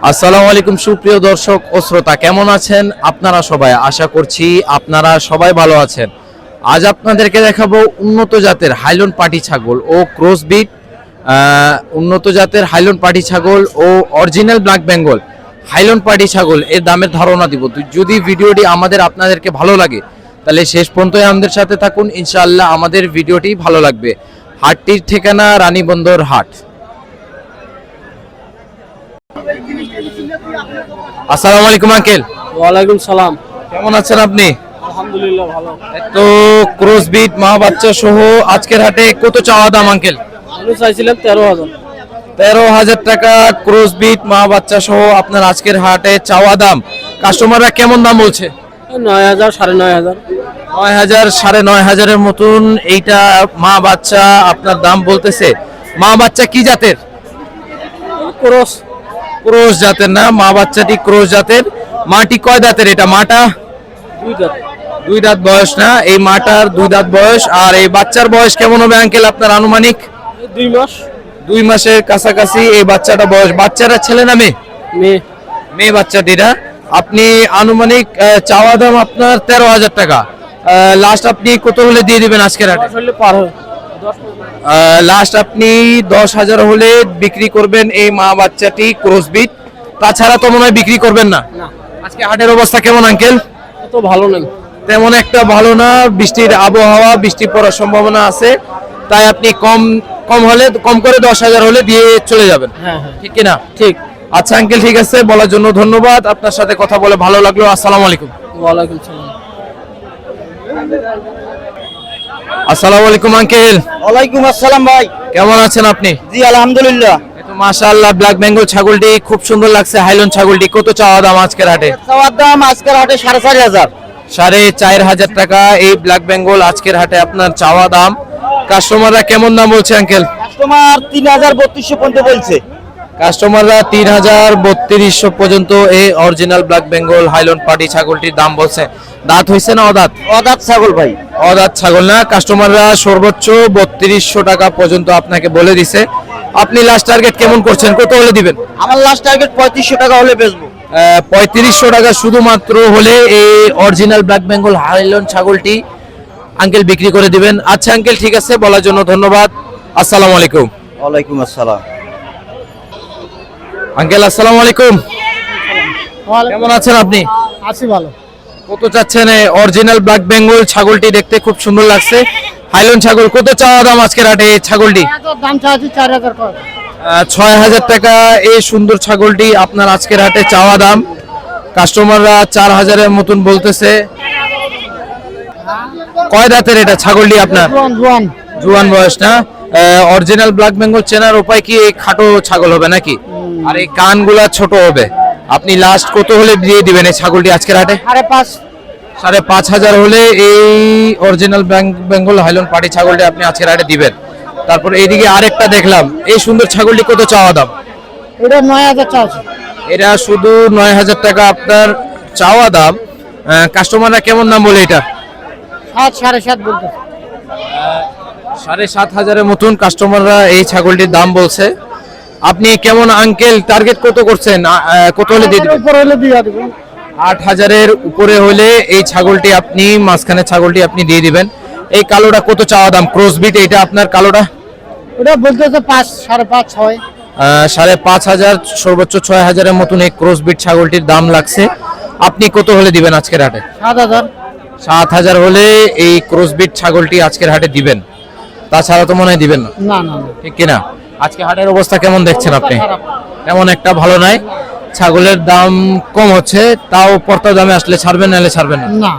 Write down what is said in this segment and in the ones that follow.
আসসালামু আলাইকুম সুপ্রিয় দর্শক ও শ্রোতা, কেমন আছেন আপনারা সবাই? আশা করছি আপনারা সবাই ভালো আছেন। আজ আপনাদেরকে দেখাবো উন্নত জাতের হাইল্যান্ড পাটি ছাগল ও ক্রসবিট, উন্নত জাতের হাইল্যান্ড পাটি ছাগল ও অরিজিনাল ব্ল্যাক বেঙ্গল হাইল্যান্ড পাটি ছাগল এর দামের ধারণা দিব। যদি ভিডিওটি আপনাদেরকে ভালো লাগে তাহলে শেষ পর্যন্ত আমাদের সাথে থাকুন, ইনশাআল্লাহ আমাদের ভিডিওটি ভালো লাগবে। হাটটির ঠিকানা রানীবন্দর হাট। আসসালামু আলাইকুম আঙ্কেল। ওয়ালাইকুম সালাম। কেমন আছেন আপনি? আলহামদুলিল্লাহ ভালো। তো ক্রসবিট মা বাচ্চা সহ আজকের হাটে কত চাওয়া দাম আঙ্কেল? আমি চাইছিলাম 13,000। 13,000 টাকা ক্রসবিট মা বাচ্চা সহ আপনার আজকের হাটে চাওয়া দাম। কাস্টমাররা কেমন দাম বলছে? 9,000 9,500। 9,000 9,500-এর মতন এইটা মা বাচ্চা আপনার দাম বলতেছে। মা বাচ্চা কি জাতের? ক্রস। ক্রস জাতের না, মা বাচ্চাটি ক্রস জাতের। মাটি কয় দাঁতের এটা? মাটা 2 দাঁত। 2 দাঁত বয়স না, এই মাটার 2 দাঁত বয়স। আর এই বাচ্চার বয়স কেমন হবে আঙ্কেল আপনার আনুমানিক? 2 মাস। 2 মাসের কাছাকাছি এই বাচ্চাটা বয়স। বাচ্চারা ছেলে না মেয়ে? মেয়ে। মেয়ে বাচ্চাটিরা। আপনি আনুমানিক চাওয়া দাম আপনার 13,000 টাকা। লাস্ট আপনি কত হলে দিয়ে দিবেন আজকের হাটে? লাস্ট আপনি 10,000 হলে বিক্রি করবেন এই মা বাচ্চাটি ক্রসবিট। তাছাড়া তো মনে হয় বিক্রি করবেন না। আজকে হাটের অবস্থা কেমন আঙ্কেল? তো ভালো নেই, তেমন একটা ভালো না, বৃষ্টির আবহাওয়া, বৃষ্টি পড়ার সম্ভাবনা আছে, তাই আপনি কম হলে কম করে 10,000 হলে দিয়ে চলে যাবেন। হ্যাঁ ঠিক কিনা? ঠিক। আচ্ছা আঙ্কেল, ঠিক আছে, বলার জন্য ধন্যবাদ। আপনার সাথে কথা বলে ভালো লাগলো। আসসালামু আলাইকুম। ওয়ালাইকুম সালাম। আসসালামু আলাইকুম আঙ্কেল। ওয়ালাইকুম আসসালাম ভাই। কেমন আছেন আপনি? জি আলহামদুলিল্লাহ। মাশাআল্লাহ, ব্ল্যাক বেঙ্গল ছাগলটি খুব সুন্দর লাগছে। হাইল্যান্ড ছাগলটি কত চাওয়া দাম আজকের হাটে? চাওয়ার দাম আজকের হাটে 4,500। 4,500 টাকা এই ব্ল্যাক বেঙ্গল আজকের হাটে আপনার চাওয়া দাম। কাস্টমাররা কেমন দাম বলছে আঙ্কেল? কাস্টমার 3,3200 পর্যন্ত বলছে। কাস্টমাররা 3,3200 পর্যন্ত এই অরিজিনাল ব্ল্যাক বেঙ্গল হাইল্যান্ড পাটি ছাগলটির দাম বলছে। দাঁত হইছে না অদাঁত? অদাঁত ছাগল ভাই। অদাঁত ছাগল না। কাস্টমাররা সর্বোচ্চ 3200 টাকা পর্যন্ত আপনাকে বলে দিছে। আপনি লাস্ট টার্গেট কেমন করছেন? কত হলে দিবেন? আমার লাস্ট টার্গেট 3500 টাকা হলে বেচবো। 3500 টাকা শুধুমাত্র হলে এই অরিজিনাল ব্ল্যাক বেঙ্গল হাইল্যান্ড ছাগলটি আঙ্কেল বিক্রি করে দিবেন। আচ্ছা আঙ্কেল, ঠিক আছে, বলার জন্য ধন্যবাদ। আসসালামু আলাইকুম। ওয়ালাইকুম আসসালাম। আঙ্কেল আসসালামু আলাইকুম। কেমন আছেন আপনি? আছি ভালো। কত চাচ্ছেন এই অরিজিনাল ব্ল্যাক বেঙ্গল ছাগলটি? দেখতে খুব সুন্দর লাগছে। হাইল্যান্ড ছাগল কত চাওয়া দাম আজকের হাটে এই ছাগলটি? দাম চাচ্ছি 4,000 টাকা। 6,000 টাকা এই সুন্দর ছাগলটি আপনার আজকের হাটে চাওয়া দাম। কাস্টমাররা 4,000-এর মতন বলতেছে। কয় দাঁতের এটা ছাগলটি আপনার? জুয়ান বয়স না? অরিজিনাল ব্ল্যাক বেঙ্গল চেনার উপায় কি এই খাটো ছাগল হবে নাকি? আর এই কানগুলা ছোট হবে। আপনি লাস্ট কত হলে দিয়ে দিবেন এই ছাগলটি আজকের হাটে? 5,500 হলে এই অরিজিনাল বেঙ্গল হাইল্যান্ড পাটি ছাগলটি আপনি আজকের হাটে দিবেন। তারপর এইদিকে আরেকটা দেখলাম, এই সুন্দর ছাগলটি কত চাওয়া দাম? এটা 9,000 চাচ্ছি। এটা শুধু 9,000 টাকা আপনার চাওয়া দাম। কাস্টমাররা কেমন দাম বলে এটা? 7.5 বলতে। 7,500-এর মতন কাস্টমাররা এই ছাগলটির দাম বলছে। আপনি কেমন আঙ্কেল টার্গেট কত করছেন? কত হলে দিয়ে দিবেন? 8,000-এর উপরে হলে এই ছাগলটি আপনি, মাঝখানে ছাগলটি আপনি দিয়ে দিবেন। এই কালোটা কত চাওয়া দাম? ক্রসবিট এটা আপনার কালোটা? ওটা বলতেছে 5, 5.5, 6। 5,500 সর্বোচ্চ 6,000-এর মতন এই ক্রসবিট ছাগলটির দাম লাগছে। আপনি কত হলে দিবেন আজকের হাটে? 7,000। 7,000 হলে এই ক্রসবিট ছাগলটি আজকের হাটে দিবেন। তাছাড়া তো মনে হয় দিবেন না। না না, ঠিক কিনা? আজকে হাটের অবস্থা কেমন দেখছেন আপনি? তেমন একটা ভালো নাই। ছাগলের দাম কম হচ্ছে, তাও পর্তা দামে আসলে ছাড়বেন, নাহলে ছাড়বেন না।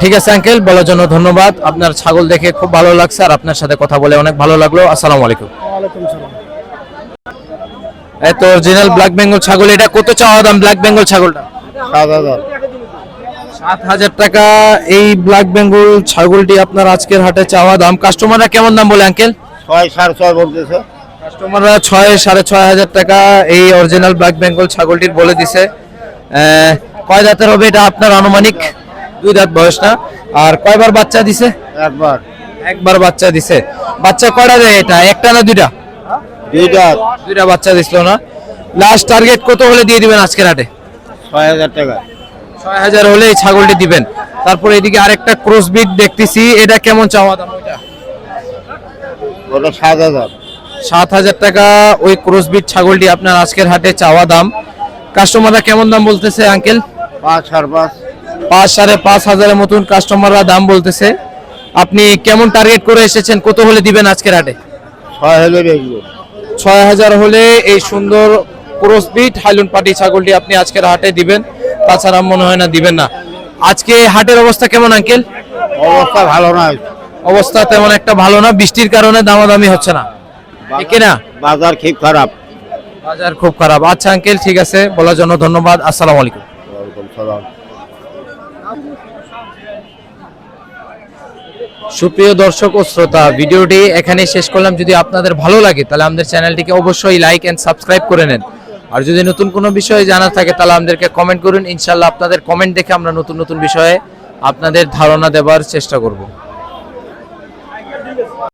ঠিক আছে আঙ্কেল, বলার জন্য ধন্যবাদ। আপনার ছাগল দেখে খুব ভালো লাগছে, আর আপনার সাথে কথা বলে অনেক ভালো লাগলো। আসসালামু আলাইকুম। ওয়ালাইকুম সালাম। এই তো অরিজিনাল ব্ল্যাক বেঙ্গল ছাগল, এটা কত চাওয়া দাম ব্ল্যাক বেঙ্গল ছাগলটা? 7,000। 7,000 টাকা এই ব্ল্যাক বেঙ্গল ছাগলটি আপনার আজকের হাটে চাওয়া দাম। কাস্টমাররা কেমন দাম বলে আঙ্কেল? 6, 6.5 বলতেছে। কাস্টমাররা 6,000 6,500 টাকা এই অরিজিনাল ব্ল্যাক বেঙ্গল ছাগলটির বলে দিছে। কয় দাঁতের হবে এটা আপনার আনুমানিক? 2 দাঁত বয়স না? আর কয়বার বাচ্চা দিছে? একবার একবার বাচ্চা দিছে। বাচ্চা কয়টা দেয় এটা, একটা না দুইটা? দুইটা। দুইটা বাচ্চা দিছিল না? লাস্ট টার্গেট কত হলে দিয়ে দিবেন আজকের হাটে? 6,000 টাকা। 6,000 হলে এই ছাগলটি দিবেন। তারপর এদিকে আরেকটা ক্রস বিট দেখতেছি, এটা কেমন চাওয়া দাম ওইটা? ওটা 7,000। 7,000 টাকা ওই ক্রস বিট ছাগলটি আপনার আজকের হাটে চাওয়া দাম। কাস্টমাররা কেমন দাম বলতেছে আঙ্কেল? 5, 5.5। 5,500 মতন কাস্টমাররা দাম বলতেছে। আপনি কেমন টার্গেট করে এসেছেন, কত হলে দিবেন আজকের হাটে? 6 হলে বেচবো। 6,000 হলে এই সুন্দর ক্রস বিট হাইলুন পাটি ছাগলটি আপনি আজকের হাটে দিবেন, তাছাড়া মনে হয় না দিবেন না। আজকে হাটের অবস্থা কেমন আঙ্কেল? অবস্থা ভালো নয়, অবস্থা তেমন একটা ভালো না, বৃষ্টির কারণে দামাদামি হচ্ছে না, ঠিক না? বাজার খুব খারাপ। বাজার খুব খারাপ। আচ্ছা আঙ্কেল, ঠিক আছে, বলার জন্য ধন্যবাদ। আসসালামু আলাইকুম। ওয়ালাইকুম সালাম। সুপ্রিয় দর্শক ও শ্রোতা, ভিডিওটি এখানে শেষ করলাম। যদি আপনাদের ভালো লাগে তাহলে আমাদের চ্যানেলটিকে অবশ্যই লাইক এন্ড সাবস্ক্রাইব করে নেন। আর যদি নতুন কোনো বিষয়ে জানার থাকে তাহলে আমাদেরকে কমেন্ট করুন। ইনশাআল্লাহ আপনাদের কমেন্ট দেখে আমরা নতুন নতুন বিষয়ে আপনাদের ধারণা দেওয়ার চেষ্টা করব।